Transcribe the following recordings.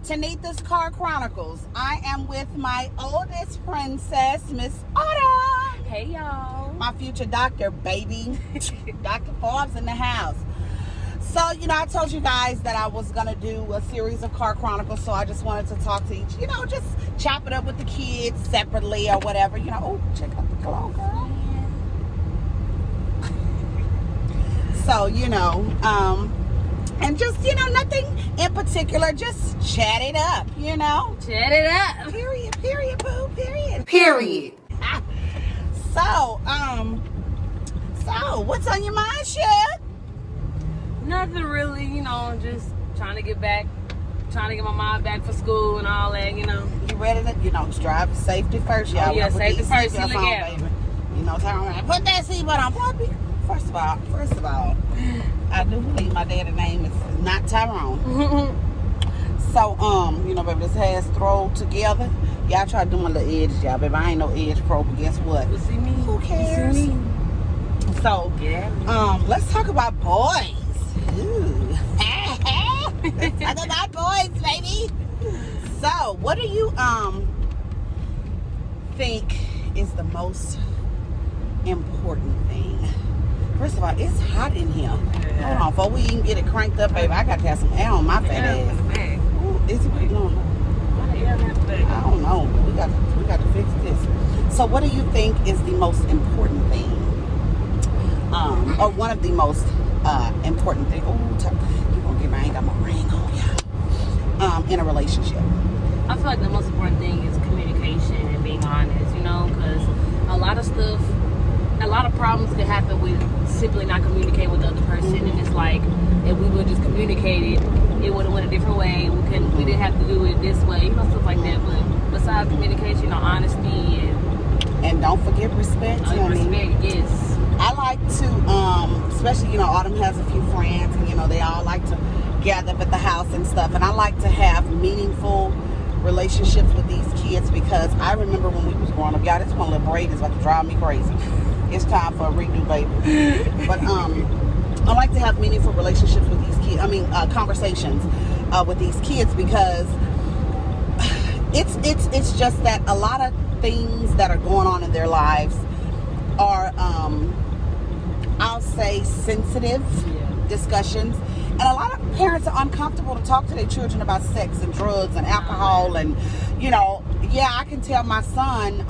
Tanitha's Car Chronicles. I am with my oldest princess, Miss Autumn. Hey, y'all. My future doctor, baby. Dr. Forbes in the house. So, I told you guys that I was going to do a series of Car Chronicles, so I just wanted to talk to each, just chop it up with the kids separately or whatever. Oh, check out the cologne, girl. So, and just, nothing in particular, just chat it up, Chat it up. Period, boo, period. Period. So, what's on your mind, Chef? Nothing really, just trying to get my mind back for school and all that, You ready to, drive safety first, y'all. Oh, yeah, safety first. Look out. Talking about, put that seatbelt on, puppy. First of all, I do believe my daddy's name is not Tyrone. So, baby, this hair's thrown together. Y'all try to do my little edge job, baby. I ain't no edge pro, but guess what? You see me? Who cares? You see me? So, let's talk about boys. Ooh. Let's talk about boys, baby. So, what do you think is the most important thing? First of all, it's hot in here. Yeah. Hold on, before we even get it cranked up, baby, I got to have some air on my fat ass. Ooh, is it pretty long? I don't know. We got to fix this. So, what do you think is the most important thing? Or one of the most important things? Oh, you gonna get me? I ain't got my ring on, yeah. In a relationship. I feel like the most important thing is communication and being honest. Because a lot of problems could happen with simply not communicating with the other person, and it's like if we would just communicate it would have went a different way. We didn't have to do it this way, stuff like that. But besides communication, honesty and don't forget respect. Respect, yes. I like to, especially Autumn has a few friends, and they all like to gather up at the house and stuff, and I like to have meaningful relationships with these kids because I remember when we was growing up, y'all, this one little braid is about to drive me crazy. It's time for a redo, baby. But I like to have meaningful relationships with these kids. Conversations with these kids because it's just that a lot of things that are going on in their lives are, I'll say, sensitive discussions. And a lot of parents are uncomfortable to talk to their children about sex and drugs and alcohol. And, I can tell my son,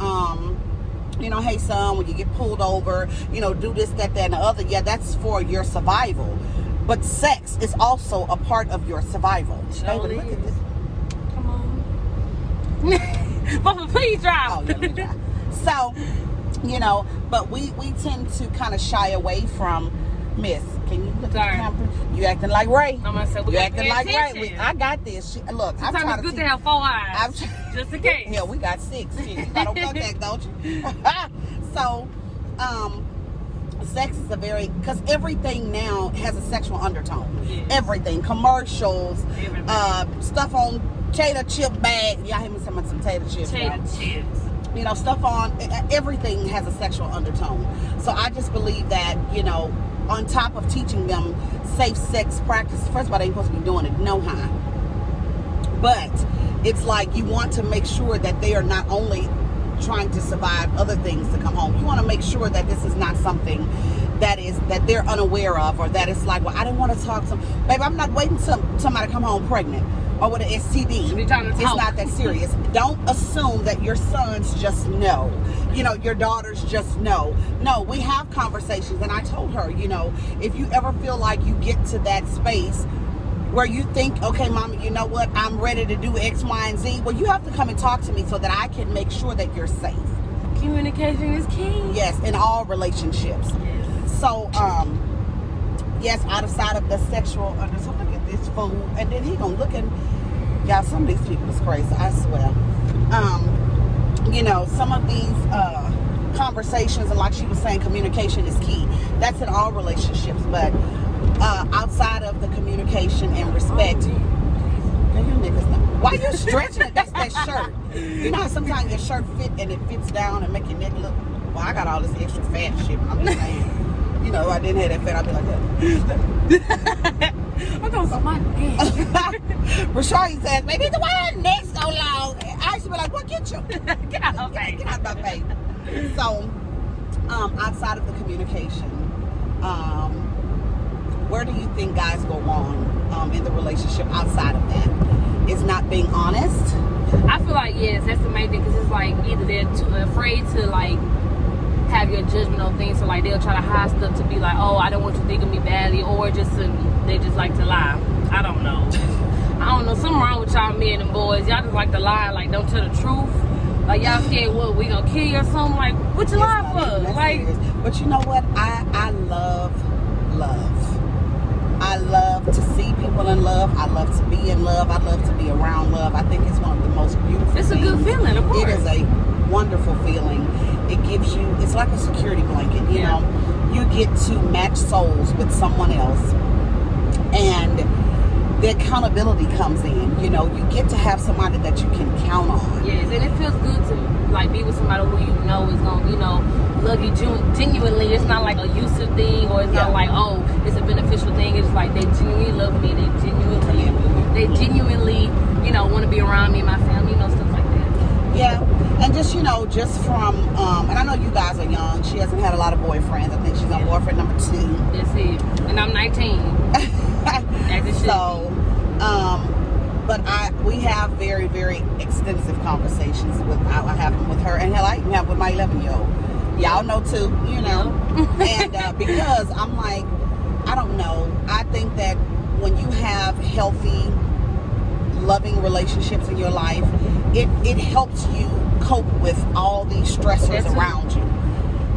hey, son, when you get pulled over, do this, that, and the other. Yeah, that's for your survival. But sex is also a part of your survival. Baby, look at this. Come on. Papa, please drive. Oh, yeah, let me drive. So, but we tend to kind of shy away from, Miss, can you look at the camera? You acting like Ray. I'm gonna say, you acting like Ray. I got this. Look, I'm trying to good to have 4 eyes. Just in case. Yeah, we got 6. You got no contact, don't you? So, sex is because everything now has a sexual undertone. Yes. Everything, commercials, stuff on tater chip bag. Y'all hear me talking about some tater chips? Tater chips. Stuff on everything has a sexual undertone. So I just believe that on top of teaching them safe sex practices, first of all, they ain't supposed to be doing it no how. But it's like you want to make sure that they are not only trying to survive other things to come home. You want to make sure that this is not something that they're unaware of, or that it's like, well, I didn't want to talk to them. Baby, I'm not waiting till somebody to come home pregnant or with an STD. It's not that serious. Don't assume that your sons just know. Your daughters just know. No, we have conversations. And I told her, if you ever feel like you get to that space where you think, okay, Mama, you know what? I'm ready to do X, Y, and Z. Well, you have to come and talk to me so that I can make sure that you're safe. Communication is key. Yes, in all relationships. Yes. So, yes, outside of the sexual, so look at this fool. And then he gonna look at, y'all, some of these people is crazy, I swear. Some of these conversations, and like she was saying, communication is key. That's in all relationships, but outside of the communication and respect, why you stretching it? That's that shirt. You know how sometimes your shirt fit and it fits down and make your neck look, well, I got all this extra fat shit. I'm just saying, know, I didn't have that fat, I'd be like that. I'm doing so much. Rashari says, maybe the one neck so long. I used to be like, well, get you. Get out, okay. Get out of my face. So, outside of the communication, where do you think guys go wrong in the relationship outside of that? Is not being honest? I feel like, yes, that's the main thing, because it's like either they're too afraid to like have your judgment on things, so like they'll try to hide stuff to be like, oh, I don't want you to think of me badly, or just they just like to lie. I don't know. Something wrong with y'all men and boys. Y'all just like to lie, like don't tell the truth. Like y'all scared what, we gonna kill you or something? Like what you lie for? Like, but you know what? I love love. I love to see people in love. I love to be in love. I love to be around love. I think it's one of the most beautiful it's things. a good feeling, of course. It is a wonderful feeling. It gives you, it's like a security blanket, you know. You get to match souls with someone else, and the accountability comes in. You know, you get to have somebody that you can count on. Yes, and it feels good to like be with somebody who you know is gonna, you know, love you genuinely. It's not like a usage thing, or it's not like, oh, it's a beneficial thing. It's like they genuinely love me. They genuinely, you know, want to be around me and my family, you know, stuff like that. Yeah, and just, you know, just from, and I know you guys are young. She hasn't had a lot of boyfriends. I think she's on boyfriend number 2. That's it. And I'm 19. So, but we have very, very extensive conversations with, I have them with her, and hell, I even have with my 11-year-old. Y'all know too, you know. And because I'm like, I don't know. I think that when you have healthy, loving relationships in your life, it helps you cope with all these stressors around you.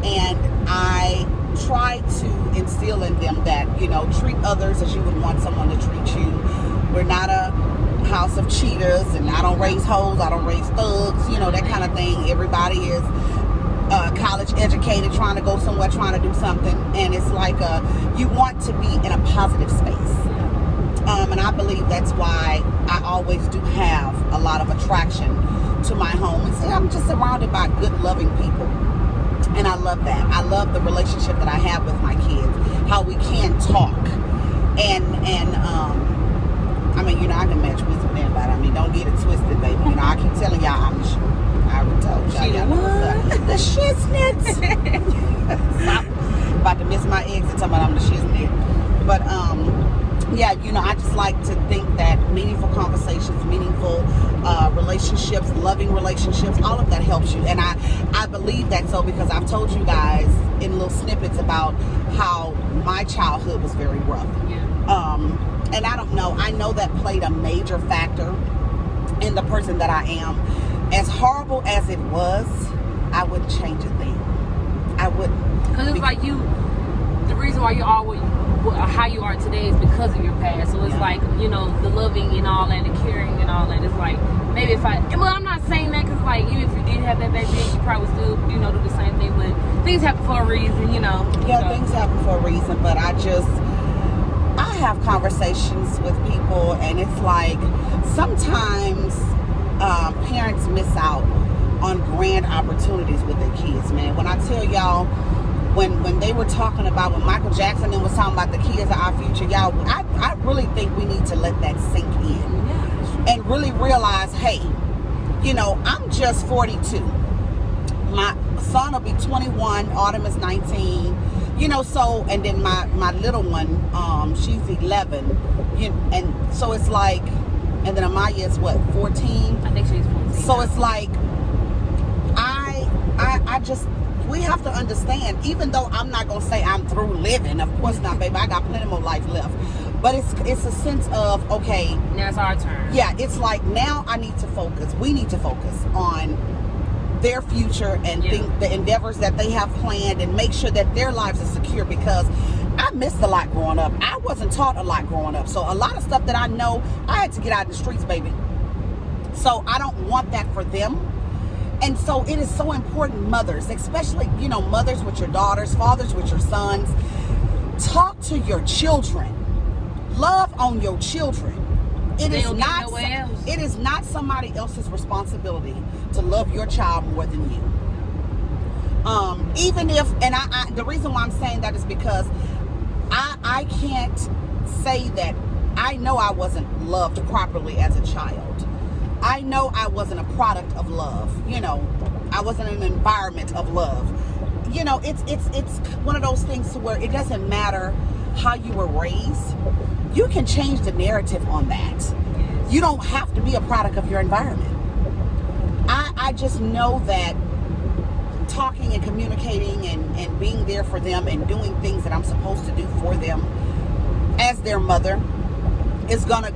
And I try to instill in them that, you know, treat others as you would want someone to treat you. We're not a house of cheaters, and I don't raise hoes, I don't raise thugs, you know, that kind of thing. Everybody is college educated, trying to go somewhere, trying to do something, and it's like you want to be in a positive space. And I believe that's why I always do have a lot of attraction to my home. And see, I'm just surrounded by good, loving people. And I love that. I love the relationship that I have with my kids, how we can talk. And I mean, you know, I can match with anybody. I mean, don't get it twisted, baby. You know, I keep telling y'all I'm the shit. I already told y'all know what's up. The shiznit. About to miss my exit talking about I'm the shiznit. But, yeah, you know, I just like to think that meaningful conversations, meaningful relationships, loving relationships, all of that helps you. And I believe that so, because I've told you guys in little snippets about how my childhood was very rough. And I don't know, I know that played a major factor in the person that I am. As horrible as it was, I wouldn't change a thing. I wouldn't. Because it's like the reason why you are how you are today is because of your past. So it's like, you know, the loving and all that, the caring and all that. It's like, maybe if well, I'm not saying that because, like, even if you did have that back then, you probably still, you know, do the same thing. But things happen for a reason, you know. Yeah, things happen for a reason. But I have conversations with people, and it's like sometimes parents miss out on grand opportunities with their kids, man. When I tell y'all, when they were talking about, when Michael Jackson was talking about the kids are our future, y'all, I really think we need to let that sink in and really realize, hey, you know, I'm just 42. My son will be 21, Autumn is 19, you know, so, and then my little one, she's 11, and so it's like, and then Amaya is what, 14? I think she's 14. So it's like, I just, we have to understand, even though I'm not going to say I'm through living, of course not, baby, I got plenty more life left, but it's a sense of, okay, now it's our turn. Yeah, it's like, now I need to focus, we need to focus on their future and the endeavors that they have planned, and make sure that their lives are secure, because I missed a lot growing up. I wasn't taught a lot growing up, so a lot of stuff that I know, I had to get out in the streets, baby. So I don't want that for them. And so it is so important, mothers, especially, you know, mothers with your daughters, fathers with your sons, talk to your children, love on your children. It is not somebody else's responsibility to love your child more than you. Even if, and the reason why I'm saying that is because I can't say that I know I wasn't loved properly as a child. I know I wasn't a product of love. I wasn't in an environment of love. It's one of those things to where it doesn't matter how you were raised. You can change the narrative on that. You don't have to be a product of your environment. I just know that talking and communicating and being there for them and doing things that I'm supposed to do for them as their mother is gonna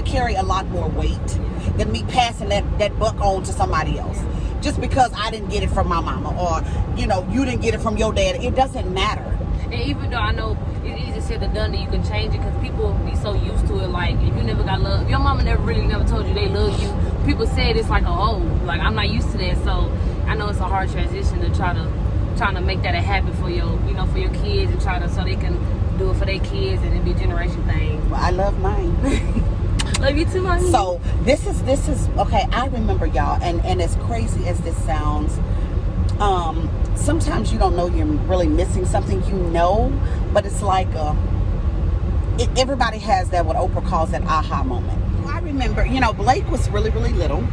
carry a lot more weight than me passing that buck on to somebody else. Just because I didn't get it from my mama, or you didn't get it from your dad, it doesn't matter. And even though I know it's easy said than done that you can change it, because people be so used to it. Like, if you never got love, your mama never told you they love you. People said it's like like I'm not used to that. So I know it's a hard transition to trying to make that a habit for your for your kids, and so they can do it for their kids, and it be a generation thing. Well, I love mine. Love you too, mommy. So this is okay. I remember, y'all, and as crazy as this sounds, sometimes you don't know you're really missing something, but it's like everybody has that, what Oprah calls that aha moment. I remember, Blake was really, really little,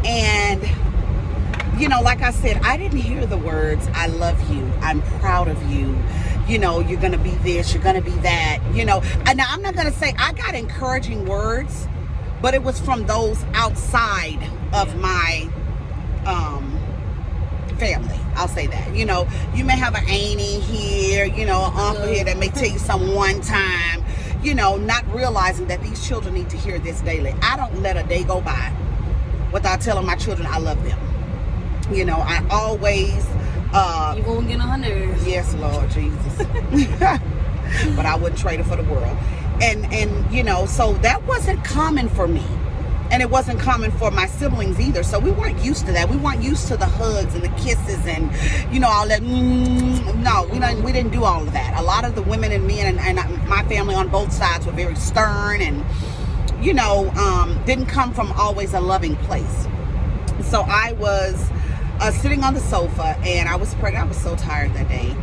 and like I said, I didn't hear the words, I love you, I'm proud of you, you're gonna be this, you're gonna be that, and now I'm not gonna say I got encouraging words, but it was from those outside of my family. I'll say that. You may have an auntie here, an uncle here that may tell you something one time, not realizing that these children need to hear this daily. I don't let a day go by without telling my children I love them. I always you won't get 100. Yes, Lord Jesus. But I wouldn't trade it for the world. And so that wasn't common for me. And it wasn't common for my siblings either. So we weren't used to that. We weren't used to the hugs and the kisses and, all that. No, we didn't do all of that. A lot of the women and men and my family on both sides were very stern and, didn't come from always a loving place. So I was sitting on the sofa, and I was pregnant. I was so tired that day.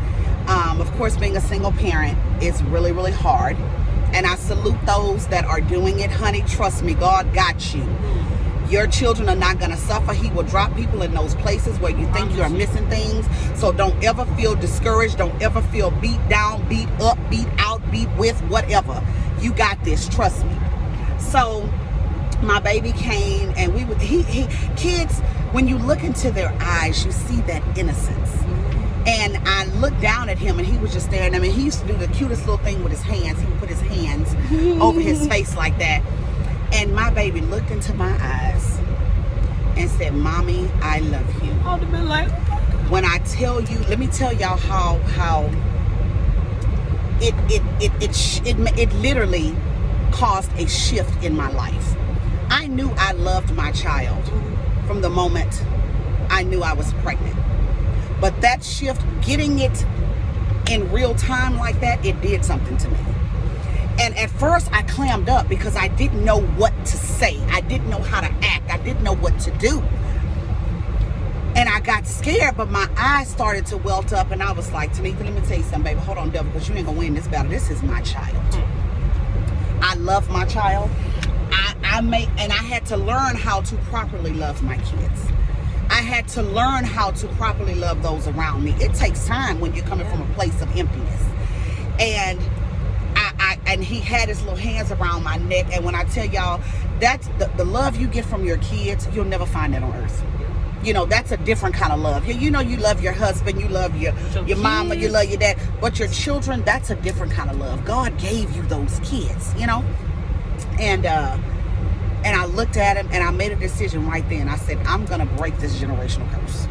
Of course, being a single parent is really, really hard. And I salute those that are doing it. Honey, trust me, God got you. Your children are not going to suffer. He will drop people in those places where you think you are missing things. So don't ever feel discouraged. Don't ever feel beat down, beat up, beat out, beat with, whatever. You got this. Trust me. So my baby came, and kids, when you look into their eyes, you see that innocence. And I looked down at him, and he was just staring at me. He used to do the cutest little thing with his hands. He would put his hands over his face like that. And my baby looked into my eyes and said, "Mommy, I love you." I would have been like, when I tell you, let me tell y'all how it literally caused a shift in my life. I knew I loved my child from the moment I knew I was pregnant. But that shift, getting it in real time like that, it did something to me. And at first I clammed up because I didn't know what to say. I didn't know how to act. I didn't know what to do. And I got scared, but my eyes started to welt up, and I was like, Tanika, let me tell you something, baby. Hold on, devil, because you ain't gonna win this battle. This is my child. I love my child. And I had to learn how to properly love my kids. I had to learn how to properly love those around me. It takes time when you're coming from a place of emptiness. And and he had his little hands around my neck. And when I tell y'all, that's the love you get from your kids, you'll never find that on earth. That's a different kind of love. You love your husband, you love your mama, you love your dad. But your children, that's a different kind of love. God gave you those kids, And I looked at him, and I made a decision right then. I said, I'm going to break this generational curse.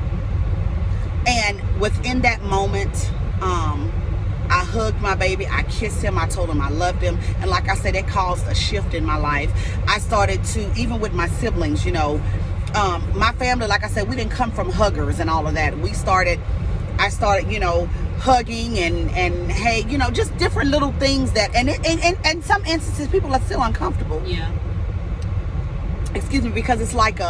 And within that moment, I hugged my baby. I kissed him. I told him I loved him. And like I said, it caused a shift in my life. I started to, even with my siblings, my family, like I said, we didn't come from huggers and all of that. I started, hugging and hey, just different little things that, and in some instances, people are still uncomfortable. Yeah. Excuse me, because it's like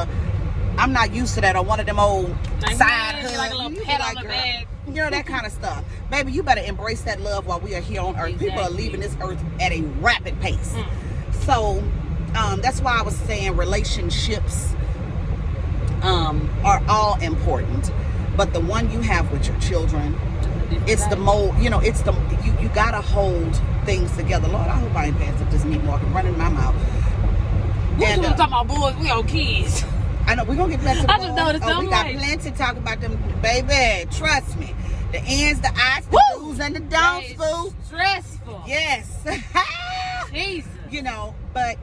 I'm not used to that, or one of them old Like, side man, hugs. like a little You pat be on the girl, back. you know, that kind of stuff. Baby, you better embrace that love while we are here on earth. People are Exactly. leaving this earth at a rapid pace. So that's why I was saying relationships are all important, but the one you have with your children, it's the mold, you know, it's the you gotta hold things together. Lord, I hope I ain't passed up this meat walking running in my mouth. We And, talking about boys, we on kids. I know we're gonna get back to the I just noticed we I'm got like- plenty to talk about them, baby. Trust me. The ends, the outs, the Woo! do's and the don'ts, boo. Stressful. Yes. Jesus. You know, but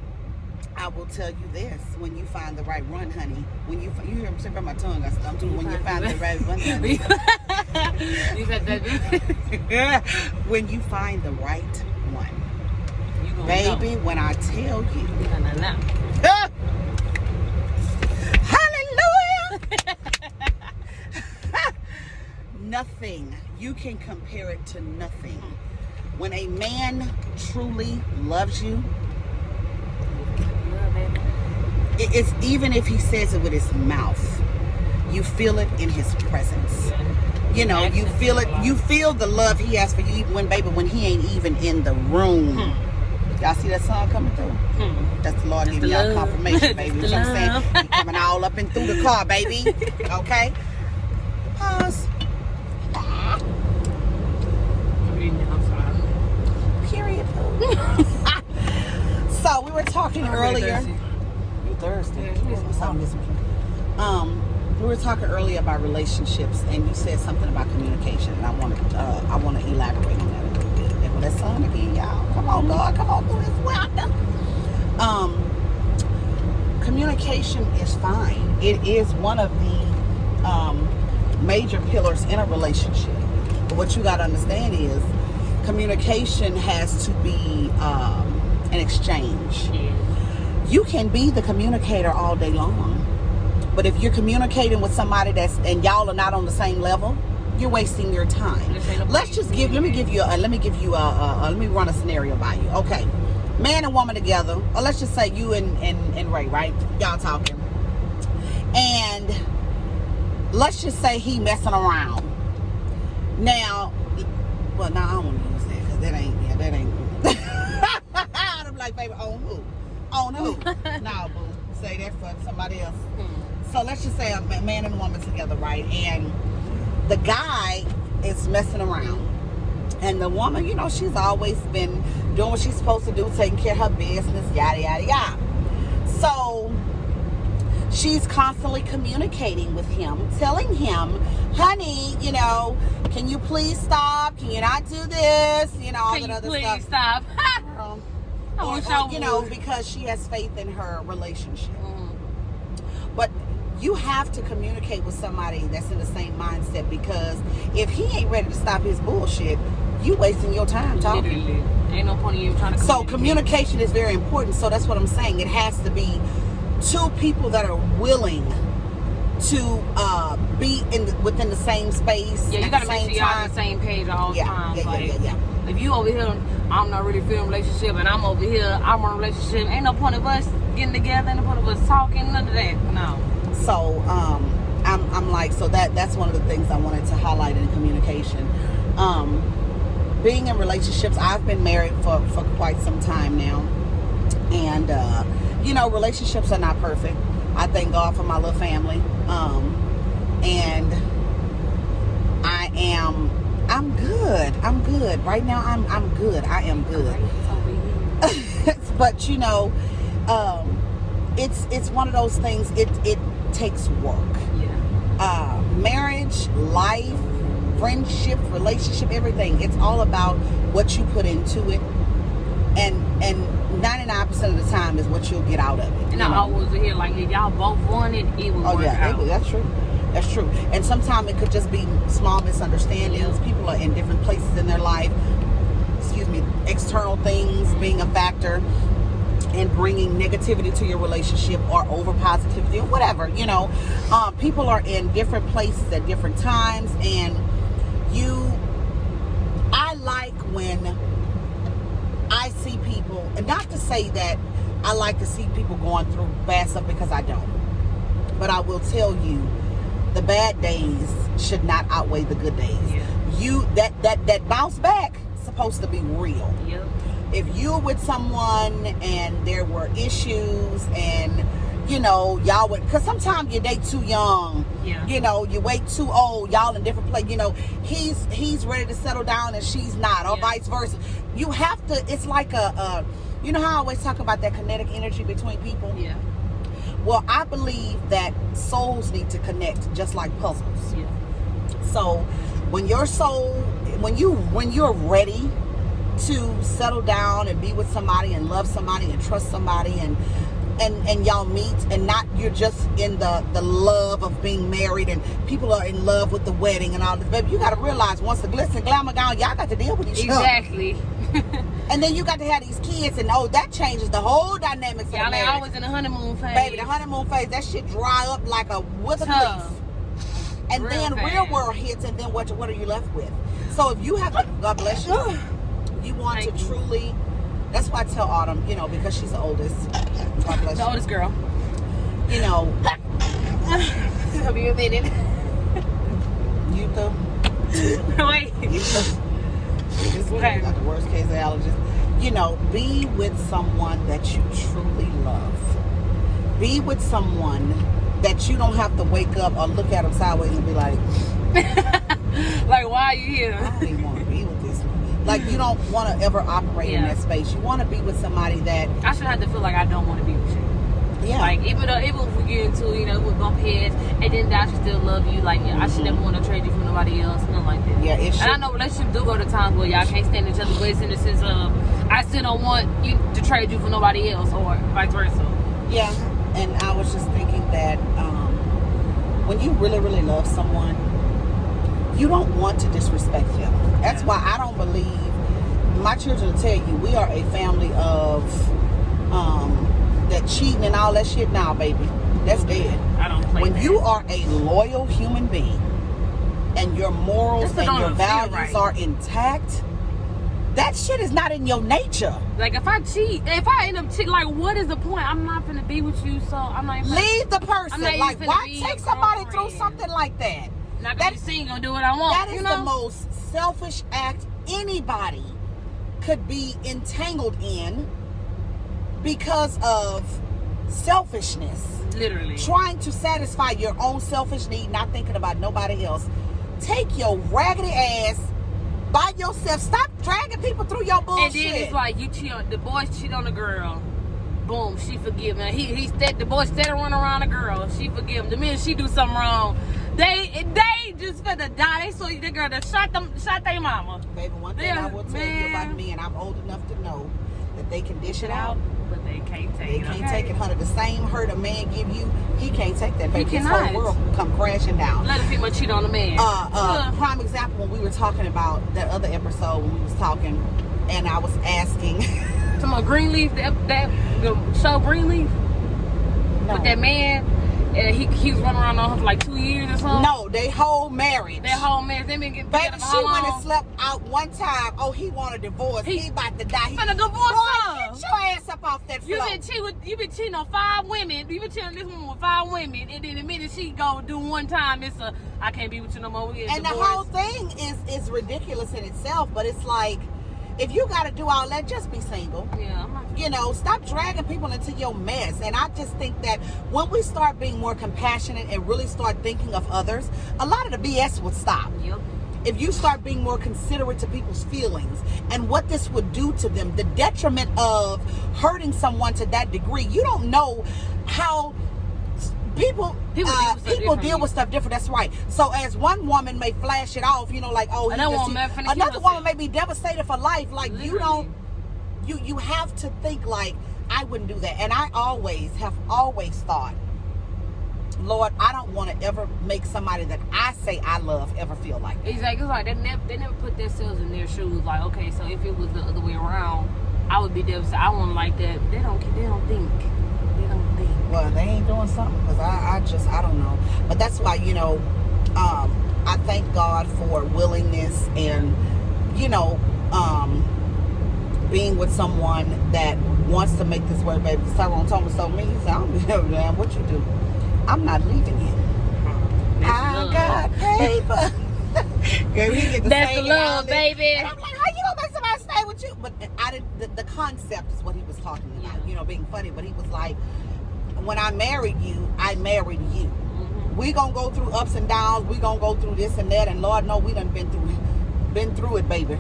I will tell you this: when you find the right one, honey, when you hear me say by my tongue, I stumped too. When you find the right one, honey. You said that. When you find the right one, You gonna baby, when I tell you, know. ah, hallelujah, nothing, you can compare it to nothing. When a man truly loves you, it's even if he says it with his mouth, you feel it in his presence. You know, you feel it. You feel the love he has for you, even when he ain't even in the room. Y'all see that song coming through? That's the Lord That's giving the y'all love. confirmation, baby. That's You know the what I'm love. saying? He coming all up and through the car, baby. Okay? Pause. I'm sorry. Period. So we were talking earlier. You thirsty? We were talking earlier about relationships, and you said something about communication, and I want to elaborate on that a little bit. And well, that song again, y'all. Come on, God, come on through this welcome. Communication is fine. It is one of the major pillars in a relationship. But what you got to understand is communication has to be an exchange. Yeah. You can be the communicator all day long, but if you're communicating with somebody and y'all are not on the same level, you're wasting your time. Let me run a scenario by you. Okay, man and woman together, or let's just say you and Ray, right? Y'all talking, and let's just say he messing around. Now, well, I don't want to use that because that ain't. I'm like, baby, on who? On who? Nah, boo. Say that for somebody else. So let's just say a man and a woman together, right? And the guy is messing around. And the woman, you know, she's always been doing what she's supposed to do, taking care of her business, yada, yada, yada. So she's constantly communicating with him, telling him, honey, you know, can you please stop? Can you not do this? You know, all Can that you other please stuff. stop? Or, you know, because she has faith in her relationship. But you have to communicate with somebody that's in the same mindset, because if he ain't ready to stop his bullshit, you wasting your time talking. Literally. Ain't no point in you trying to So communication is very important. So that's what I'm saying. It has to be two people that are willing to be within the same space. Yeah, you at gotta the make same sure y'all on time. the same page all the time. Yeah. If you over here, I'm not really feeling relationship, and I'm over here, I'm in a relationship. Ain't no point of us getting together. Ain't no point of us talking. None of that. No. So I'm like, so that's one of the things I wanted to highlight in communication. Being in relationships, I've been married for quite some time now, and you know, relationships are not perfect. I thank God for my little family, and I'm good right now. I'm good. I am good. But you know, it's one of those things. It takes work. Yeah. Marriage, life, friendship, relationship, everything. It's all about what you put into it, and 99% of the time is what you'll get out of it. And I always hear like, if y'all both want it, it will work out. That's true. That's true. And sometimes it could just be small misunderstandings. Yeah. People are in different places in their life. External things being a factor and bringing negativity to your relationship, or over positivity, or whatever. You know, people are in different places at different times, and I like when I see people, and not to say that I like to see people going through bad stuff, because I don't. But I will tell you, the bad days should not outweigh the good days. Yeah. That bounce back is supposed to be real. Yep. If you're with someone and there were issues and y'all would, because sometimes you date too young. Yeah. You wait too old. Y'all in different place. He's ready to settle down and she's not, or vice versa. You have to. It's like a you know how I always talk about that kinetic energy between people. Yeah. Well, I believe that souls need to connect just like puzzles. Yeah. So when your soul, when you're ready to settle down and be with somebody and love somebody and trust somebody and y'all meet, and not you're just in the love of being married and people are in love with the wedding and all this, baby, you got to realize once the glitz and glamour gone, y'all got to deal with each other. Exactly. And then you got to have these kids, and that changes the whole dynamics of the Y'all marriage. ain't always in the honeymoon phase. Baby, the honeymoon phase, that shit dry up like a withered leaf. And Real then fast. real world hits, and then what are you left with? So if you have to, God bless you, you want Thank to you. truly, that's why I tell Autumn, because she's the oldest. God bless The you. oldest girl. It'll be a minute. You too. Wait. This Okay. got the worst case of allergies. Be with someone that you truly love. Be with someone that you don't have to wake up or look at them sideways and be like, Like, why are you here? I don't even want to be with this one. Like, you don't want to ever operate in that space. You want to be with somebody that, I should have to feel like I don't want to be with you. yeah. Like, even if we get into, we bump heads, and then I should still love you. Like, I should never want to trade you for nobody else, nothing like that. Yeah, it should. And I know relationships do go to times where y'all can't stand each other's ways in the sense of, I still don't want you to trade you for nobody else, or vice versa. Yeah. And I was just thinking that when you really, really love someone, you don't want to disrespect them. That's why I don't believe, my children will tell you, we are a family of that cheating and all that shit. Nah, baby, that's dead. I don't play When that. you are a loyal human being and your morals Just and don't your feel values right. are intact, that shit is not in your nature. Like, if I cheat, if I end up cheating, like, what is the point? I'm not gonna be with you, so I'm not even Leave the person. I'm not even Like, finna why be take your somebody through girlfriend. something like that? not gonna be seen, gonna do what I want. That is the most selfish act anybody could be entangled in because of selfishness. Literally. Trying to satisfy your own selfish need, not thinking about nobody else. Take your raggedy ass by yourself. Stop dragging people through your bullshit. And then it's like, you cheat on the boys, cheat on the girl. Boom, she forgive him. The boy steady running around the girl. She forgive him. The minute she do something wrong, they just finna die. They saw the girl that shot their mama. Baby, one thing I will tell you about me, and I'm old enough to know that they can dish it out, but they can't take they it. can't take it, honey. The same hurt a man give you, he can't take that, baby. He His cannot. whole world will come crashing down. Let a female cheat on a man. Prime example, when we were talking about that other episode, when we was talking, and I was asking. Come on, Greenleaf, the show Greenleaf? No. With that man, and he was running around on her for like 2 years or something. No, they whole marriage. Their whole marriage, they been getting Baby, together for she how went and long? slept out one time. Oh, he want a divorce. He about to die. Finna divorce Boy, her. get your ass up off that floor. You been cheating on 5 women. You been cheating on this woman with 5 women, and then the minute she go do one time, it's I can't be with you no more. We get And the divorced. whole thing is ridiculous in itself, but it's like, if you got to do all that, just be single. Yeah, I'm not. Stop dragging people into your mess. And I just think that when we start being more compassionate and really start thinking of others, a lot of the BS would stop. Yep. If you start being more considerate to people's feelings and what this would do to them, the detriment of hurting someone to that degree, you don't know how people deal with stuff different. That's right. So as one woman may flash it off, like, oh, another woman may be devastated for life. Like, Literally. you have to think like, I wouldn't do that. And I have always thought, Lord, I don't want to ever make somebody that I say I love ever feel like that. Exactly. It's like they never put themselves in their shoes. Like, okay, so if it was the other way around, I would be devastated. I wouldn't like that. They don't think. They don't think. Well, they ain't doing something, because I don't know. But that's why, I thank God for willingness and, being with someone that wants to make this work, baby. Tyrone Thomas told me, he said, I don't give a damn what you do. I'm not leaving you. I got paper. Girl, we get to That's sing the and all love, this. baby. And I'm like, how you gonna make somebody stay with you? But I didn't. The concept is what he was talking about. Yeah. You know, being funny. But he was like, when I married you, I married you. Mm-hmm. We gonna go through ups and downs. We gonna go through this and that. And Lord, no, we done been through it, baby.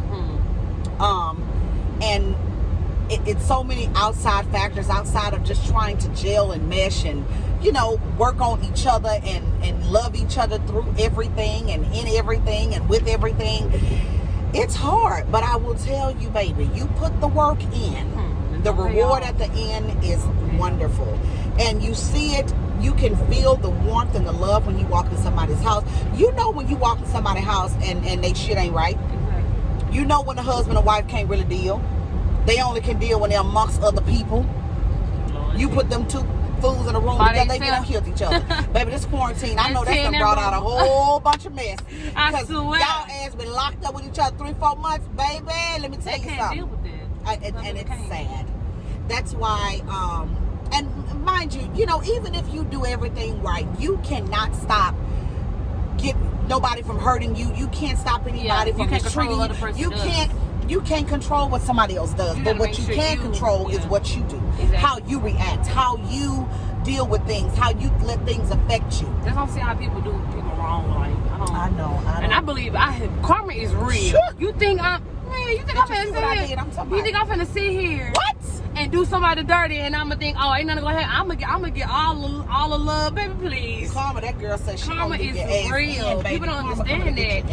And it's so many outside factors outside of just trying to gel and mesh and, you know, work on each other and love each other through everything and in everything and with everything. It's hard, but I will tell you, baby, you put the work in. The reward at the end is wonderful. And you see it, you can feel the warmth and the love when you walk in somebody's house. You know when you walk in somebody's house and they shit ain't right. You know when the husband and wife can't really deal. They only can deal when they're amongst other people. You put them two fools in a room together, they get killed each other. Baby, this quarantine, I know that's done brought out a whole bunch of mess. I swear. Y'all ass been locked up with each other 3-4 months, baby. Let me tell you something. Deal with it. And it's sad. That's why, and mind you, you know, even if you do everything right, you cannot stop nobody from hurting you. You can't stop anybody from mistreating you. You can't control what somebody else does, but what you can control is what you do, how you react, how you deal with things, how you let things affect you. That's don't see how people do people wrong. Like I know. And I believe karma is real. Sure. You think I'm finna sit here? What? And do somebody dirty, and I'ma think, oh, ain't nothing gonna happen. I'ma get all the love, baby, please. Karma, that girl said she karma gonna is get your ass real. in, baby. People don't Karma understand that,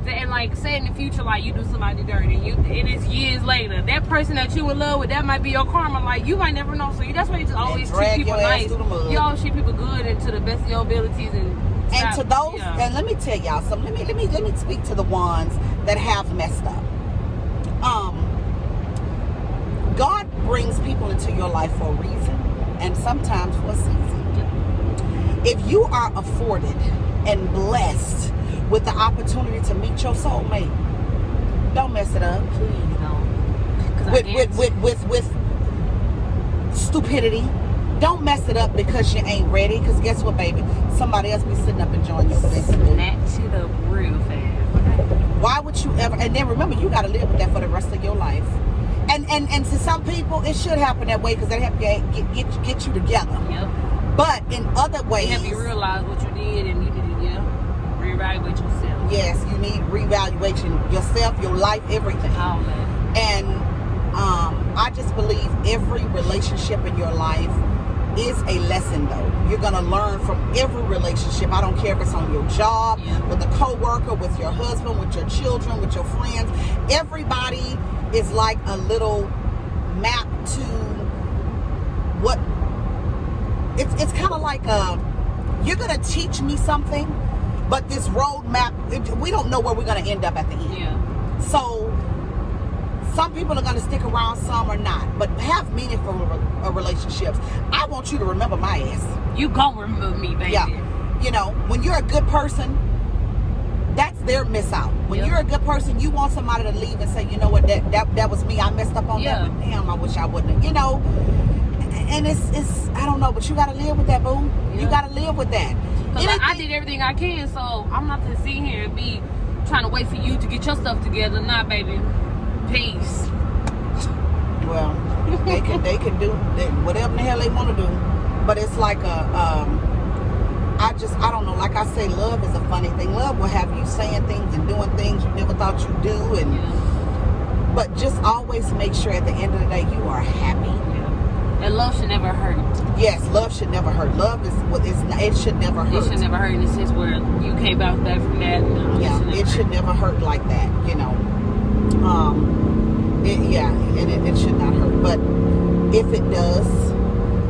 and like say in the future, like you do somebody dirty, it is years later. That person that you in love with, that might be your karma. Like you might never know. So that's why you just always treat people nice. You always treat people good and to the best of your abilities and to those. And let me tell y'all something. Let me speak to the ones that have messed up. God brings people into your life for a reason, and sometimes for a season. If you are afforded and blessed with the opportunity to meet your soulmate, don't mess it up. Please don't. With stupidity. Don't mess it up because you ain't ready. Because guess what, baby? Somebody else be sitting up enjoying your blessing. That to the real fast. Why would you ever? And then remember, you got to live with that for the rest of your life. And to some people, it should happen that way because they have to get you together. Yep. But in other ways, you have to realize what you did and you need to reevaluate yourself. Yes, you need reevaluation yourself, your life, everything. All that. And I just believe every relationship in your life is a lesson, though. You're gonna learn from every relationship. I don't care if it's on your job, with a coworker, with your husband, with your children, with your friends. Everybody is like a little map to what it's kind of like you're gonna teach me something, but this roadmap, we don't know where we're gonna end up at the end. So some people are gonna stick around, some are not, but have meaningful relationships. I want you to remember my ass. You gonna remember me, baby. Yeah. You know, when you're a good person, that's their miss out. When you're a good person, you want somebody to leave and say, you know what, that was me. I messed up on that one. Damn, I wish I wouldn't have. You know, and it's I don't know, but you gotta live with that, boo. You gotta live with that. I did everything I can, so I'm not gonna sit here and be trying to wait for you to get your stuff together. Nah, baby. Peace. Well, they can do whatever the hell they want to do, but it's like I don't know. Like I say, love is a funny thing. Love will have you saying things and doing things you never thought you'd do, but just always make sure at the end of the day you are happy. And love should never hurt. Yes, love should never hurt. Love it should never hurt. It should never hurt in the sense where you can't bounce back from that. No, it should never hurt like that. You know. It should not hurt. But if it does,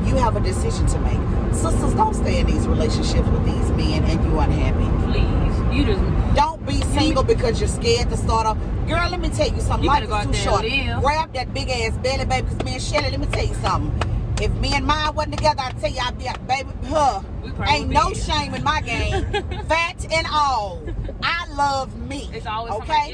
you have a decision to make. Sisters, don't stay in these relationships with these men and you unhappy. Please. You just don't be single because you're scared to start off. Girl, let me tell you something. Life is too short. Grab that big ass belly, baby, because me and Shelly, let me tell you something. If me and mine wasn't together, I'd tell you I'd be baby, ain't no shame in my game. Fat and all. I love me. It's always okay.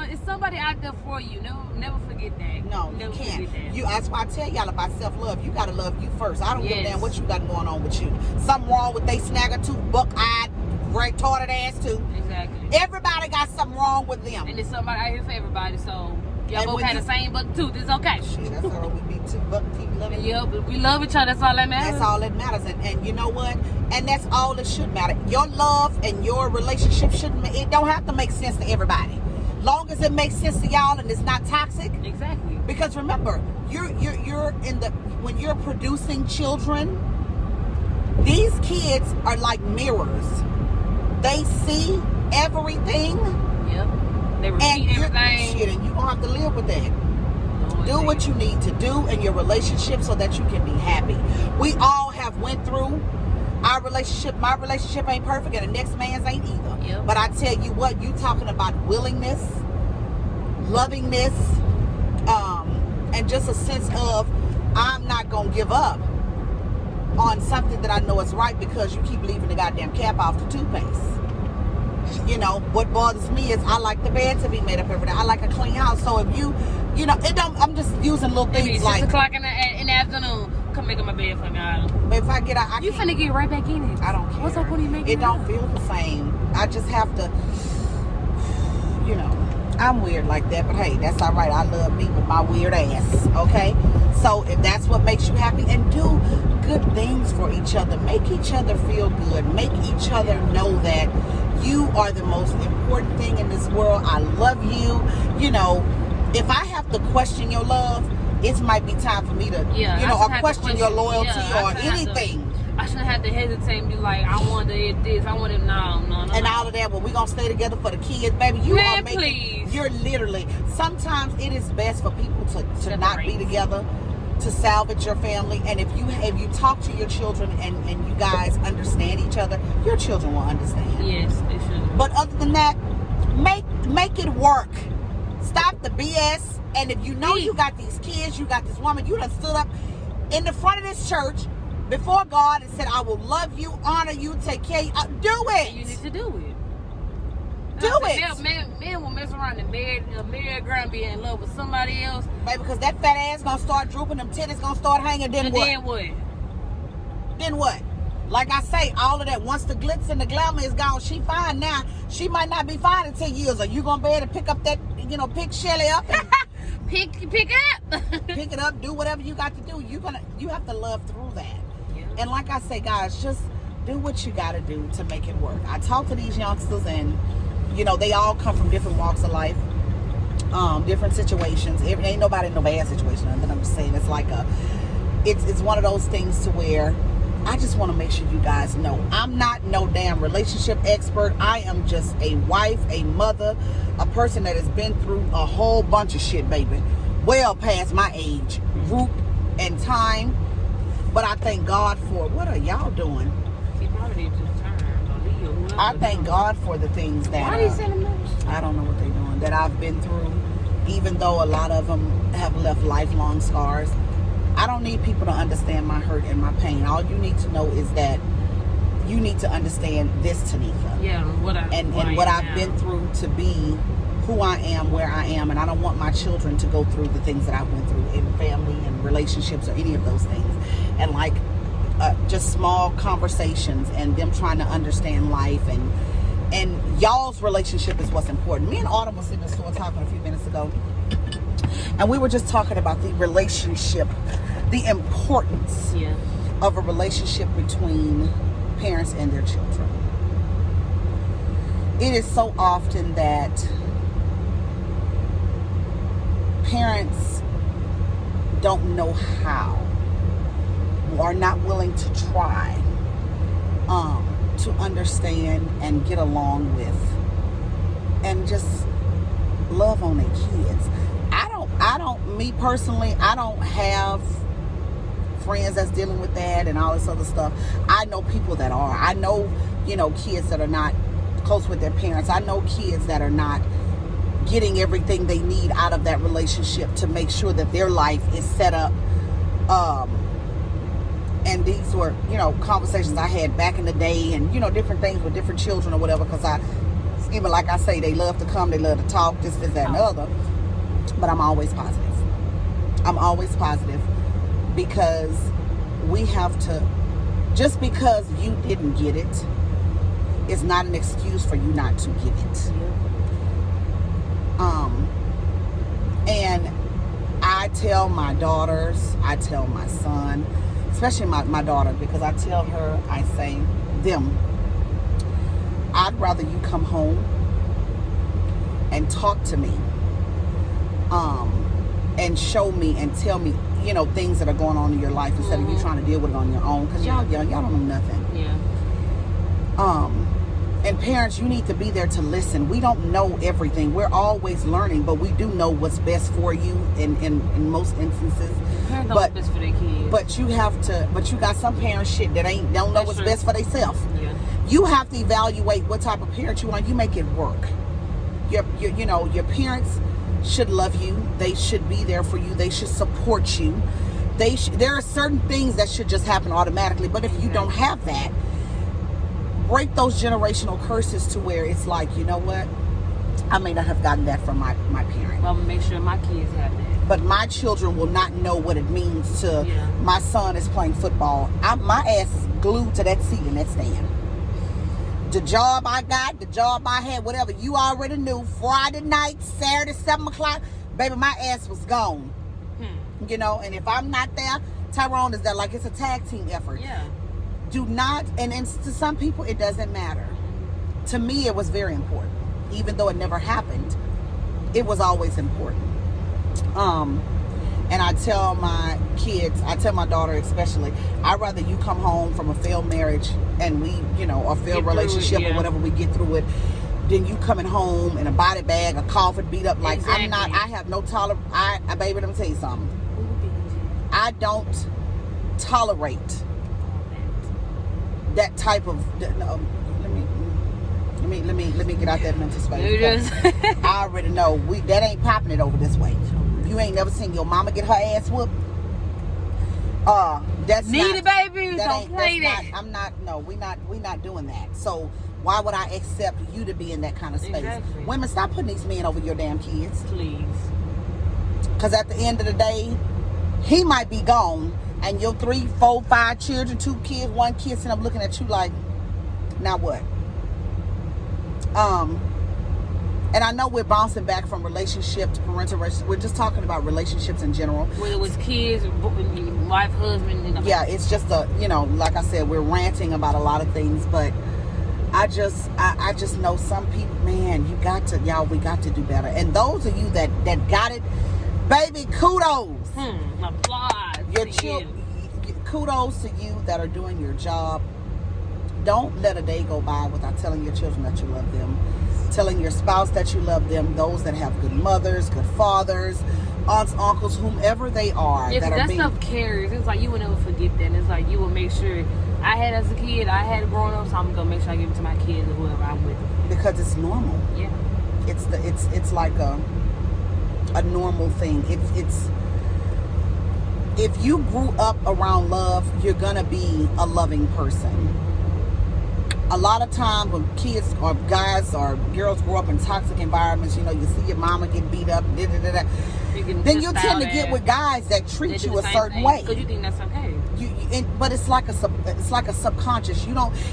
It's It's somebody out there for you. Never forget that. No, never you can't. Forget that. That's why I tell y'all about self-love. You gotta love you first. I don't give a Yes. damn what you got going on with you. Something wrong with they snagger too, buck-eyed, retarded ass too. Exactly. Everybody got something wrong with them. And there's somebody out here for everybody, so y'all And both when had you- the same buck tooth. It's okay. Shit, that's all we be two buck teeth loving. Yeah, but we love each other. That's all that matters. That's all that matters. And you know what? And that's all that should matter. Your love and your relationship it don't have to make sense to everybody. Long as it makes sense to y'all and it's not toxic. Exactly. Because remember, you're when you're producing children, these kids are like mirrors. They see everything. Yep. They And repeat everything. shit, and you gonna have to live with that. Lord, Do what you need to do in your relationship so that you can be happy. We all have went through our relationship. My relationship ain't perfect, and the next man's ain't either. Yep. But I tell you what, you talking about willingness, lovingness, and just a sense of I'm not gonna give up on something that I know is right because you keep leaving the goddamn cap off the toothpaste. You know, what bothers me is I like the bed to be made up every day. I like a clean house. So if you know, it don't. I'm just using little Maybe things 6 like. o'clock in the afternoon. Come make up my bed for me. But if I get out, You finna get right back in it. I don't care. What's up when you make it? Don't feel the same. I just have to. You know, I'm weird like that, but hey, that's all right. I love me with my weird ass. Okay, so if that's what makes you happy, and do good things for each other, make each other feel good, make each other know that you are the most important thing in this world. I love you. You know, if I have to question your love, it might be time for me to, or question your loyalty or anything. I shouldn't have to hesitate and be like, I want to hit this, I want to, no. And all of that, well, we're going to stay together for the kids, baby. You're literally, sometimes it is best for people to not be together, to salvage your family. And if you talk to your children and you guys understand each other, your children will understand. Yes, they should. But other than that, make it work. Stop the BS. And if you know you got these kids, you got this woman, you done stood up in the front of this church before God and said, I will love you, honor you, take care of you. Do it. You need to do it. Do it. Men will mess around and marry a girl and be in love with somebody else. Baby, because that fat ass gonna start drooping, them titties gonna start hanging, then what? Then what? Like I say, all of that, once the glitz and the glamour is gone, she fine now. She might not be fine in 10 years. Are you gonna be able to pick up that, pick Shelly up and pick it up. pick it up, do whatever you got to do. You have to love through that. Yeah. And like I say, guys, just do what you gotta do to make it work. I talk to these youngsters and they all come from different walks of life, different situations. Ain't nobody in no bad situation. And then I'm just saying it's like it's one of those things to where I just want to make sure you guys know I'm not no damn relationship expert. I am just a wife, a mother, a person that has been through a whole bunch of shit, baby. Well past my age, group, and time. But I thank God for, what are y'all doing? He probably needs to turn or leave. I thank God for the things that Why are you sending messages? I don't know what they're doing, that I've been through, even though a lot of them have left lifelong scars. I don't need people to understand my hurt and my pain. All you need to know is that you need to understand this, Tanika. Yeah, what I've been through to be who I am, where I am, and I don't want my children to go through the things that I went through in family and relationships or any of those things. And like just small conversations and them trying to understand life and y'all's relationship is what's important. Me and Autumn was in the store talking a few minutes ago, and we were just talking about the relationship, the importance of a relationship between parents and their children. It is so often that parents don't know how or are not willing to try to understand and get along with and just love on their kids. Me personally, I don't have friends that's dealing with that and all this other stuff. I know people that are. I know, kids that are not close with their parents. I know kids that are not getting everything they need out of that relationship to make sure that their life is set up. And these were, conversations I had back in the day and, different things with different children or whatever, because Even like I say, they love to come, they love to talk, this, that, and the other. But I'm always positive. I'm always positive because we have to, just because you didn't get it is not an excuse for you not to get it. And I tell my daughters, I tell my son, especially my daughter, because I tell her, I say, them, I'd rather you come home and talk to me, and show me and tell me, you know, things that are going on in your life instead of you trying to deal with it on your own, because y'all don't know nothing. And parents, you need to be there to listen. We don't know everything. We're always learning, but we do know what's best for you in most instances. Parents know what's best for their kids. But you have to. But you got some parents shit that don't know what's best for themselves. Yeah. You have to evaluate what type of parent you want. You make it work. Your parents should love you. They should be there for you. They should support you. There are certain things that should just happen automatically. But if you don't have that, break those generational curses to where it's like, you know what? I may not have gotten that from my parent. Well, I'm gonna make sure my kids have that. But my children will not know what it means to, my son is playing football. My ass is glued to that seat in that stand. The job I got, the job I had, whatever, you already knew. Friday night, Saturday, 7 o'clock, baby, my ass was gone. You know, and if I'm not there, Tyrone is there. Like, it's a tag team effort. Yeah. Do not, and to some people, it doesn't matter. To me, it was very important. Even though it never happened, it was always important. And I tell my kids, I tell my daughter especially, I'd rather you come home from a failed marriage and we, you know, a failed relationship or whatever, we get through it, than you coming home in a body bag, a coffin, beat up. Like, I have no tolerance. Baby, let me tell you something. I don't tolerate that type of, let me get out that mental space. I already know that ain't popping it over this way. You ain't never seen your mama get her ass whooped. That's need not, it, baby. That don't play that. We not doing that. So why would I accept you to be in that kind of space? Exactly. Women, stop putting these men over your damn kids. Please. Because at the end of the day, he might be gone, and your 3, 4, 5 children, 2 kids, 1 kid sitting up looking at you like, now what? And I know we're bouncing back from relationship to parental relationship. We're just talking about relationships in general. Whether it was kids, wife, husband. Yeah, it's just like I said, we're ranting about a lot of things, but I just know some people, man, we got to do better. And those of you that got it, baby, kudos. Applause. Kudos to you that are doing your job. Don't let a day go by without telling your children that you love them, telling your spouse that you love them, those that have good mothers, good fathers, aunts, uncles, whomever they are. Yeah, that stuff carries. It's like you will never forget that. And it's like you will make sure, I had as a kid, I had growing up, so I'm going to make sure I give it to my kids or whoever I'm with. Because it's normal. Yeah. It's like a normal thing. It's if you grew up around love, you're going to be a loving person. A lot of times when kids or guys or girls grow up in toxic environments, you see your mama get beat up, then you tend to get with guys that treat you a certain way. Because you think that's okay. But it's like a subconscious.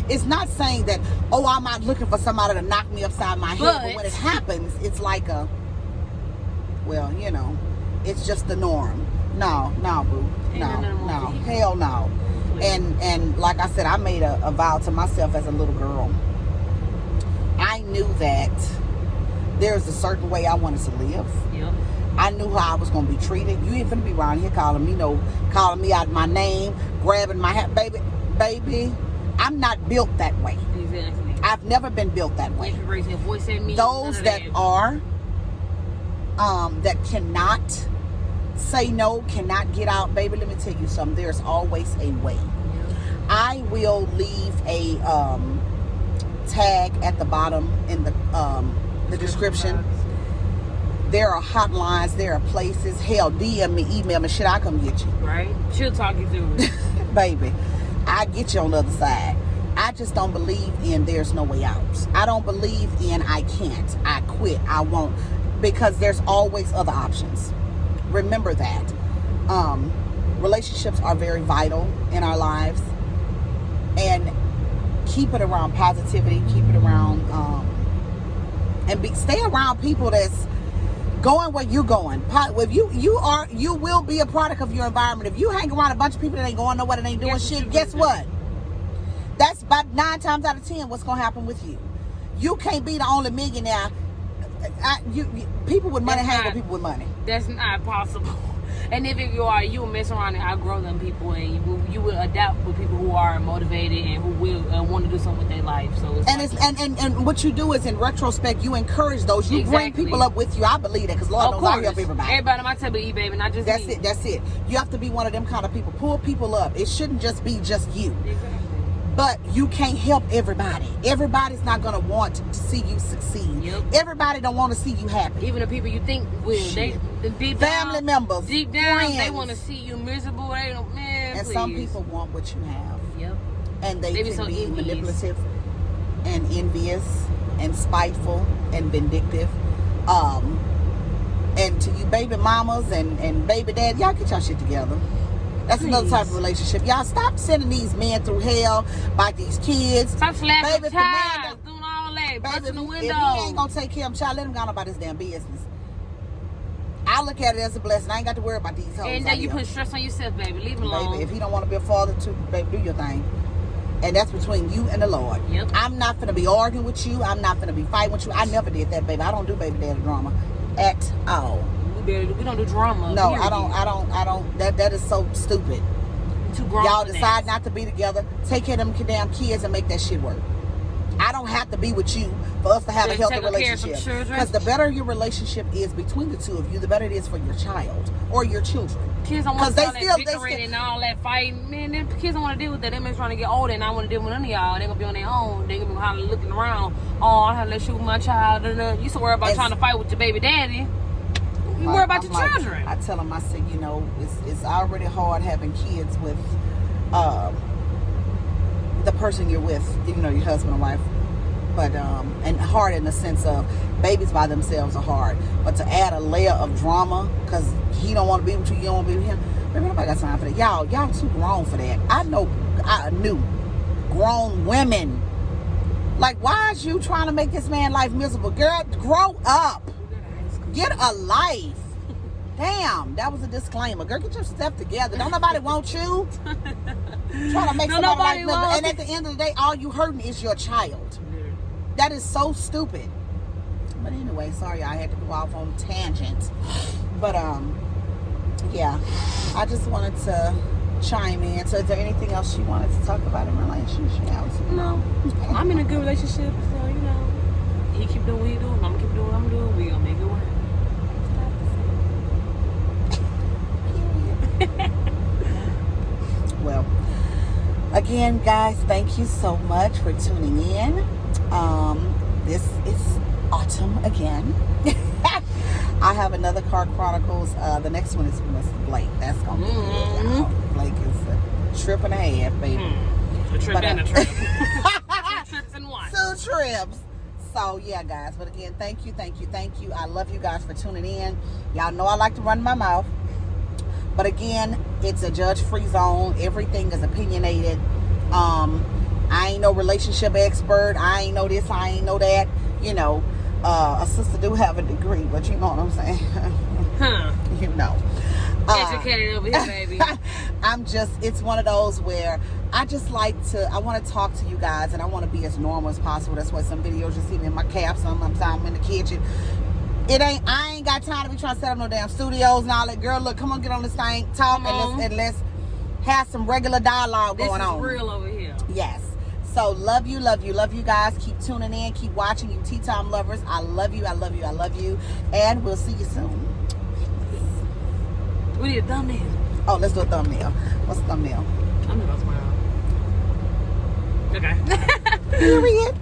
It's not saying that, I'm not looking for somebody to knock me upside my head. But when it happens, it's like it's just the norm. No, boo. No. Hell no. And like I said, I made a vow to myself as a little girl. I knew that there's a certain way I wanted to live. Yep. I knew how I was going to be treated. You ain't finna be around here calling me out my name, grabbing my hat. Baby, I'm not built that way. Exactly. I've never been built that way. Those that are, that cannot say no, cannot get out, baby, let me tell you something. There's always a way. I will leave a tag at the bottom in the description. There are hotlines, there are places. Hell, DM me, email me, shit, I come get you. Right? She'll talk you through it. Baby, I get you on the other side. I just don't believe in there's no way out. I don't believe in I can't, I quit, I won't, because there's always other options. Remember that. Relationships are very vital in our lives, and keep it around positivity, keep it around, stay around people that's going where you're going. If you will be a product of your environment. If you hang around a bunch of people that ain't going nowhere, that ain't doing shit, guess what? That's about 9 times out of 10 what's gonna happen with you. You can't be the only millionaire. People with money hang with people with money. That's not possible. And if you are, you will mess around and outgrow them people, and you will adapt with people who are motivated and who will want to do something with their life. So it's and what you do is, in retrospect, you encourage those. You bring people up with you. I believe that, because Lord knows I help everybody. Everybody on my table eat, baby, not just That's me. That's it. You have to be one of them kind of people. Pull people up. It shouldn't just be just you. Exactly. But you can't help everybody. Everybody's not going to want to see you succeed. Yep. Everybody don't want to see you happy. Even the people you think will. They deep family down, members, deep down, friends. they want to see you miserable. They don't, man, And please. some people want what you have. Yep. And they They be can so be envious. manipulative and envious and spiteful and vindictive. And to you baby mamas and baby dad, y'all get y'all shit together. That's another type of relationship. Y'all stop sending these men through hell by these kids. Stop slapping Baby, tires, doing all that, busting the window. If he ain't gonna take care of him, child, let him go on about his damn business. I look at it as a blessing. I ain't got to worry about these hoes. And then you put stress on yourself, baby. Leave him alone. Baby, if he don't want to be a father too, baby, do your thing. And that's between you and the Lord. Yep. I'm not finna be arguing with you. I'm not finna be fighting with you. I never did that, baby. I don't do baby daddy drama at all. We don't do drama. No, period. I don't. That is so stupid. Too grown. Y'all decide not to be together. Take care of them damn kids and make that shit work. I don't have to be with you for us to have a healthy relationship. Because the better your relationship is between the two of you, the better it is for your child or your children. Kids don't want to all that bickering and all that fighting. Man, them kids don't want to deal with that. Them men trying to get older and I want to deal with none of y'all. They're going to be on their own. They're going to be looking around. Oh, I have to let shoot with my child. You used to worry about trying to fight with your baby daddy. You worry about your children. I tell them, I say, it's already hard having kids with the person you're with, your husband or wife. But and hard in the sense of babies by themselves are hard. But to add a layer of drama because he don't want to be with you, you don't want to be with him. Baby, nobody got time for that. Y'all too grown for that. I knew grown women. Like, why is you trying to make this man life miserable? Girl, grow up. Get a life. Damn, that was a disclaimer. Girl, get your stuff together. Don't nobody want you. Trying to make somebody life miserable. And at the end of the day, all you hurting is your child. That is so stupid. But anyway, sorry I had to go off on tangent. But yeah, I just wanted to chime in. So is there anything else you wanted to talk about in relationships? No. I'm in a good relationship, so he keep doing what he doing, I'm gonna keep doing what I'm doing, we gonna make it work. Well, again, guys, thank you so much for tuning in. This is autumn again. I have another Car Chronicles. The next one is Mr. Blake. That's gonna be good, y'all. Blake is a trip and a half, baby. A trip and a trip. 2 trips in one. 2 trips. So yeah, guys. But again, thank you. I love you guys for tuning in. Y'all know I like to run my mouth. But again, it's a judge-free zone. Everything is opinionated. I ain't no relationship expert. I ain't know this. I ain't know that. A sister do have a degree, but you know what I'm saying. Educated over here, baby. It's one of those where I want to talk to you guys, and I want to be as normal as possible. That's why some videos you see me in my cap, sometimes I'm in the kitchen. I ain't got time to be trying to set up no damn studios and all that. Girl, look, come on, get on this thing, talk, and let's have some regular dialogue going on. This is real over here. Yes. So love you guys. Keep tuning in, keep watching, you tea time lovers. I love you, and we'll see you soon. We need a thumbnail. Oh, let's do a thumbnail. What's the thumbnail? I'm gonna go smile. Okay. Period.